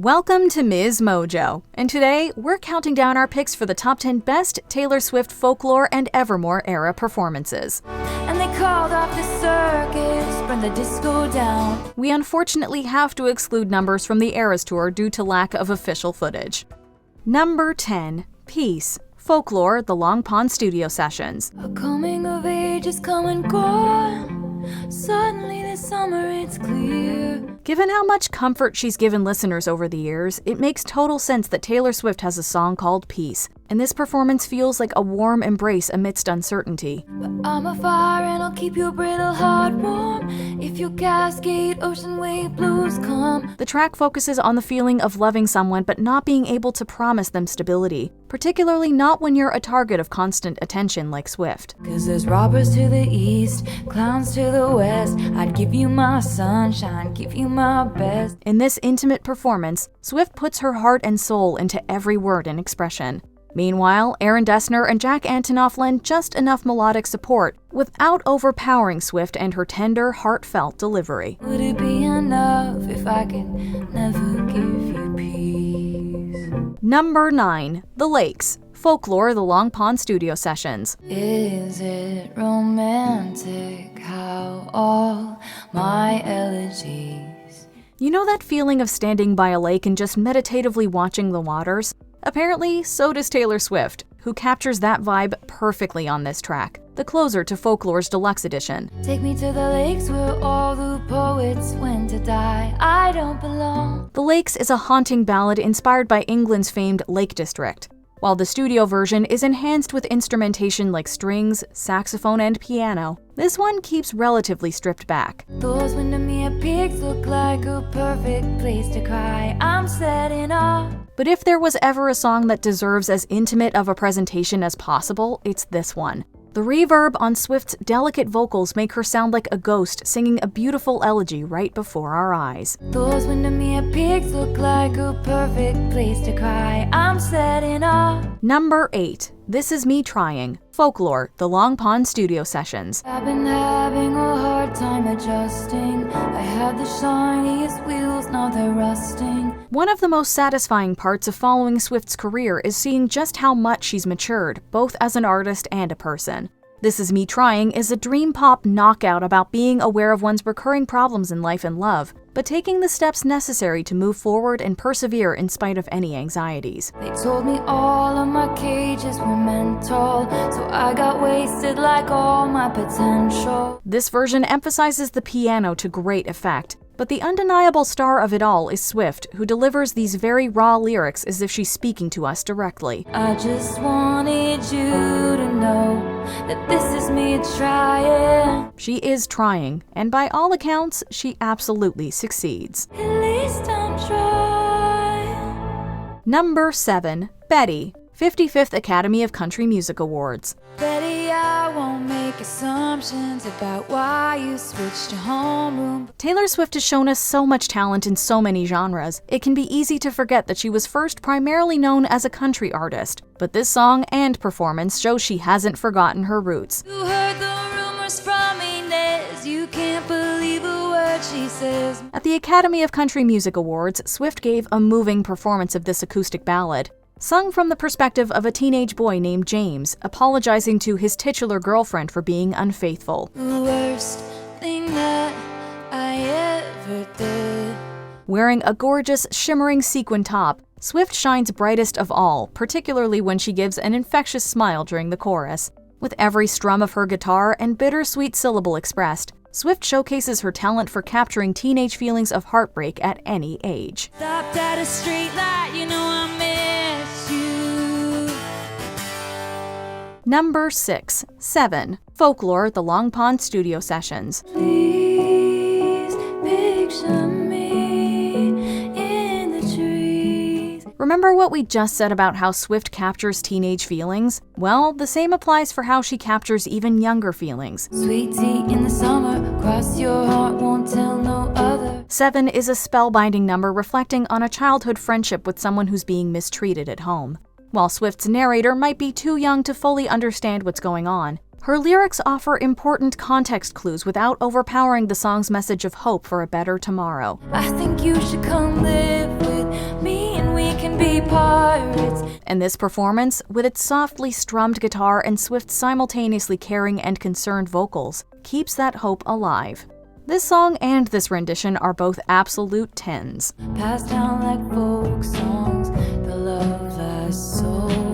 Welcome to MsMojo, and today we're counting down our picks for the top 10 best Taylor Swift Folklore and Evermore era performances. And they called off the circus, bring the disco down. We unfortunately have to exclude numbers from the Eras Tour due to lack of official footage. Number 10. Peace. Folklore, The Long Pond Studio Sessions. A coming of age is come and gone. Suddenly this summer it's clear. Given how much comfort she's given listeners over the years, it makes total sense that Taylor Swift has a song called Peace, and this performance feels like a warm embrace amidst uncertainty. But I'm a fire and I'll keep your brittle heart warm. If your cascade ocean wave blues come. The track focuses on the feeling of loving someone but not being able to promise them stability, particularly not when you're a target of constant attention like Swift. 'Cause there's robbers to the east, clowns to the west. I'd give you my sunshine, give you my best. In this intimate performance, Swift puts her heart and soul into every word and expression. Meanwhile, Aaron Dessner and Jack Antonoff lend just enough melodic support without overpowering Swift and her tender, heartfelt delivery. Would it be enough if I could never give you peace? Number 9. The Lakes. Folklore, The Long Pond Studio Sessions. Is it romantic how all my elegies? You know that feeling of standing by a lake and just meditatively watching the waters? Apparently, so does Taylor Swift, who captures that vibe perfectly on this track, the closer to Folklore's deluxe edition. Take me to the lakes where all the poets went to die. I don't belong. The Lakes is a haunting ballad inspired by England's famed Lake District, while the studio version is enhanced with instrumentation like strings, saxophone, and piano. This one keeps relatively stripped back. Those Windermere peaks look like a perfect place to cry. I'm set in awe. But if there was ever a song that deserves as intimate of a presentation as possible, it's this one. The reverb on Swift's delicate vocals make her sound like a ghost singing a beautiful elegy right before our eyes. Those Windermere peaks look like a perfect place to cry. I'm set in awe. Number 8. This Is Me Trying. Folklore, The Long Pond Studio Sessions. I've been having a hard time adjusting. I had the shiniest wheels, now they're rusting. One of the most satisfying parts of following Swift's career is seeing just how much she's matured, both as an artist and a person. This Is Me Trying is a dream pop knockout about being aware of one's recurring problems in life and love, but taking the steps necessary to move forward and persevere in spite of any anxieties. They told me all of my cages were mental, so I got wasted like all my potential. This version emphasizes the piano to great effect, but the undeniable star of it all is Swift, who delivers these very raw lyrics as if she's speaking to us directly. I just wanted you to know that this is me trying. She is trying, and by all accounts, she absolutely succeeds. At least I'm trying. Number 7. Betty. 55th Academy of Country Music Awards. Betty, I won't make assumptions about why you switched your homeroom. Taylor Swift has shown us so much talent in so many genres, it can be easy to forget that she was first primarily known as a country artist. But this song and performance show she hasn't forgotten her roots. You heard the rumors from Inez, you can't believe a word she says. At the Academy of Country Music Awards, Swift gave a moving performance of this acoustic ballad. Sung from the perspective of a teenage boy named James, apologizing to his titular girlfriend for being unfaithful. The worst thing that I ever did. Wearing a gorgeous, shimmering sequin top, Swift shines brightest of all, particularly when she gives an infectious smile during the chorus. With every strum of her guitar and bittersweet syllable expressed, Swift showcases her talent for capturing teenage feelings of heartbreak at any age. Stopped at a street light, you know I miss you. Number 6. 7. Folklore, The Long Pond Studio Sessions. Please picture me in the trees. Remember what we just said about how Swift captures teenage feelings? Well, the same applies for how she captures even younger feelings. Sweet tea in the summer, cross your heart, won't tell no other. 7 is a spellbinding number reflecting on a childhood friendship with someone who's being mistreated at home. While Swift's narrator might be too young to fully understand what's going on, Her lyrics offer important context clues without overpowering the song's message of hope for a better tomorrow. I think you should come live with me and we can be pirates. And this performance, with its softly strummed guitar and Swift's simultaneously caring and concerned vocals, keeps that hope alive. This song and this rendition are both absolute 10s. Passed down like folk songs, the love lasts so long.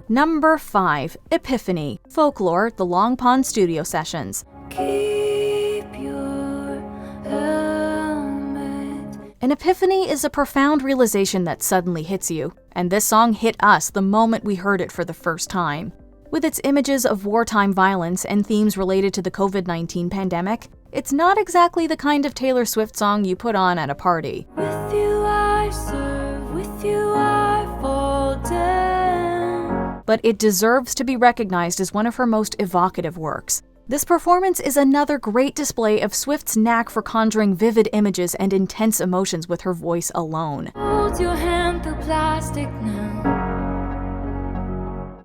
Number 5. Epiphany Folklore, the Long Pond Studio Sessions. Keep your helmet. An epiphany is a profound realization that suddenly hits you, and this song hit us the moment we heard it for the first time. With its images of wartime violence and themes related to the COVID-19 pandemic, it's not exactly the kind of Taylor Swift song you put on at a party. With you I serve, with you I fall down. But it deserves to be recognized as one of her most evocative works. This performance is another great display of Swift's knack for conjuring vivid images and intense emotions with her voice alone. Hold your hand through plastic now.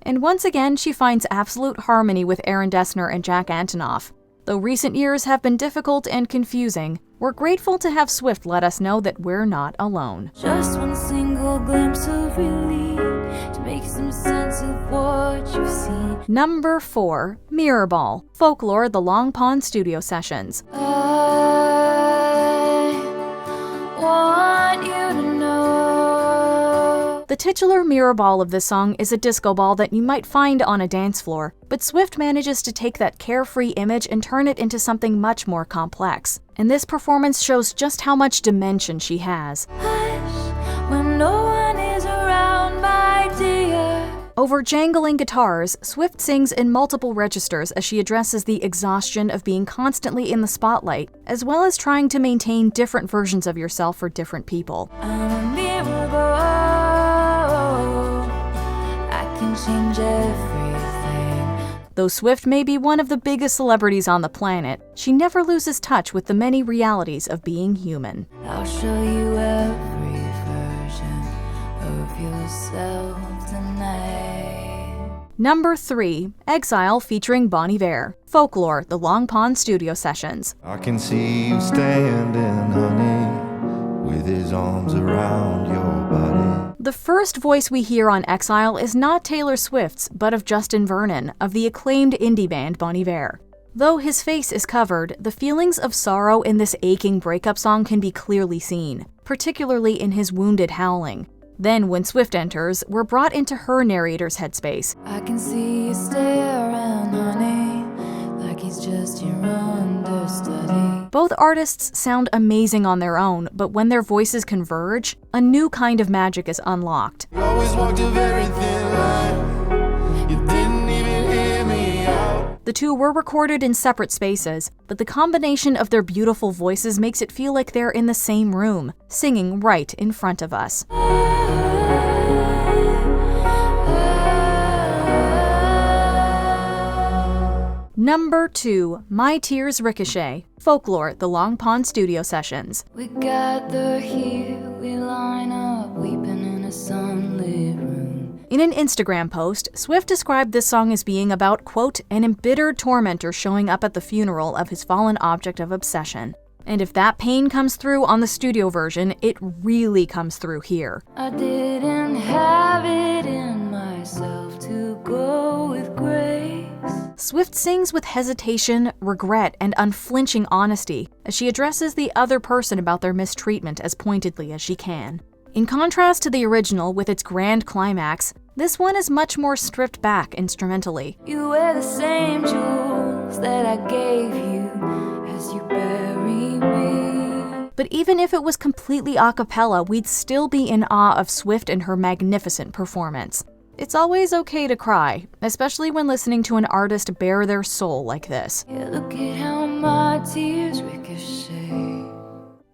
And once again, she finds absolute harmony with Aaron Dessner and Jack Antonoff. Though recent years have been difficult and confusing, we're grateful to have Swift let us know that we're not alone. Just one single glimpse of relief to make some sense of what you've seen. Number 4. Mirrorball Folklore, the Long Pond Studio Sessions. I want you to know. The titular mirror ball of this song is a disco ball that you might find on a dance floor, but Swift manages to take that carefree image and turn it into something much more complex. And this performance shows just how much dimension she has. Hush, when no one is around, my dear. Over jangling guitars, Swift sings in multiple registers as she addresses the exhaustion of being constantly in the spotlight, as well as trying to maintain different versions of yourself for different people. I'm a mirror ball. I can change everything. Though Swift may be one of the biggest celebrities on the planet, she never loses touch with the many realities of being human. I'll show you every version of yourself tonight. Number 3. Exile featuring Bon Iver. Folklore, the Long Pond Studio Sessions. I can see you standing, honey, with his arms around your body. The first voice we hear on Exile is not Taylor Swift's, but of Justin Vernon, of the acclaimed indie band Bon Iver. Though his face is covered, the feelings of sorrow in this aching breakup song can be clearly seen, particularly in his wounded howling. Then, when Swift enters, we're brought into her narrator's headspace. I can see you staring, honey, like he's just your understudy. Both artists sound amazing on their own, but when their voices converge, a new kind of magic is unlocked. You always walked a very thin line. You didn't even hear me out. The two were recorded in separate spaces, but the combination of their beautiful voices makes it feel like they're in the same room, singing right in front of us. Number 2. My Tears Ricochet. Folklore, the Long Pond Studio Sessions. We gather here, we line up, weeping in a sunlit room. In an Instagram post, Swift described this song as being about, quote, an embittered tormentor showing up at the funeral of his fallen object of obsession. And if that pain comes through on the studio version, it really comes through here. I didn't have it in myself to go with grace. Swift sings with hesitation, regret, and unflinching honesty as she addresses the other person about their mistreatment as pointedly as she can. In contrast to the original with its grand climax, this one is much more stripped back instrumentally. You wear the same jewels that I gave you as you bury me. But even if it was completely a cappella, we'd still be in awe of Swift and her magnificent performance. It's always okay to cry, especially when listening to an artist bare their soul like this. Yeah, look at how my tears ricochet.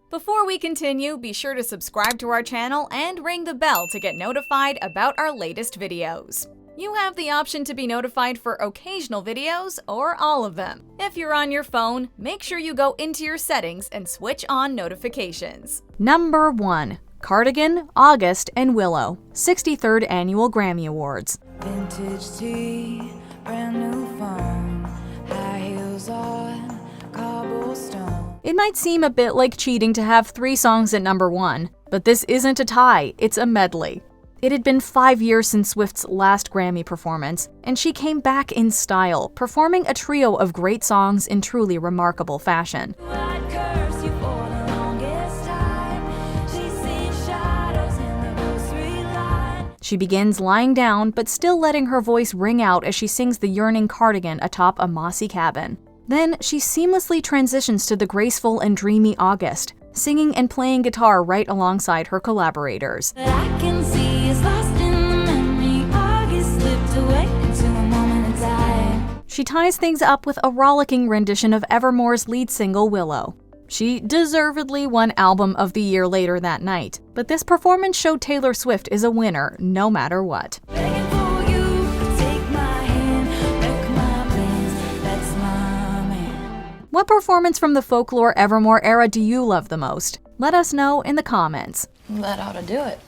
Before we continue, be sure to subscribe to our channel and ring the bell to get notified about our latest videos. You have the option to be notified for occasional videos or all of them. If you're on your phone, make sure you go into your settings and switch on notifications. Number 1. Cardigan, August, and Willow, 63rd Annual Grammy Awards. Vintage tea, brand new phone, high heels on, cobblestone. It might seem a bit like cheating to have 3 songs at number 1, but this isn't a tie, it's a medley. It had been 5 years since Swift's last Grammy performance, and she came back in style, performing a trio of great songs in truly remarkable fashion. I'd curse you for the longest time. She's seen shadows in the grocery line. She begins lying down, but still letting her voice ring out as she sings the yearning Cardigan atop a mossy cabin. Then she seamlessly transitions to the graceful and dreamy August, singing and playing guitar right alongside her collaborators. That I can see is lost in the memory. August slipped away into a moment in time. She ties things up with a rollicking rendition of Evermore's lead single Willow. She deservedly won Album of the Year later that night, but this performance showed Taylor Swift is a winner no matter what. Begging for you to take my hand, wreck my plans, that's my man. What performance from the Folklore Evermore era do you love the most? Let us know in the comments. That ought to do it.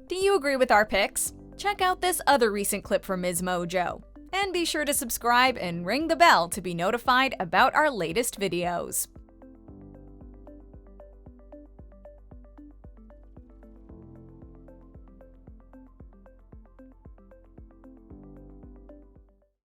Do you agree with our picks? Check out this other recent clip from MsMojo. And be sure to subscribe and ring the bell to be notified about our latest videos.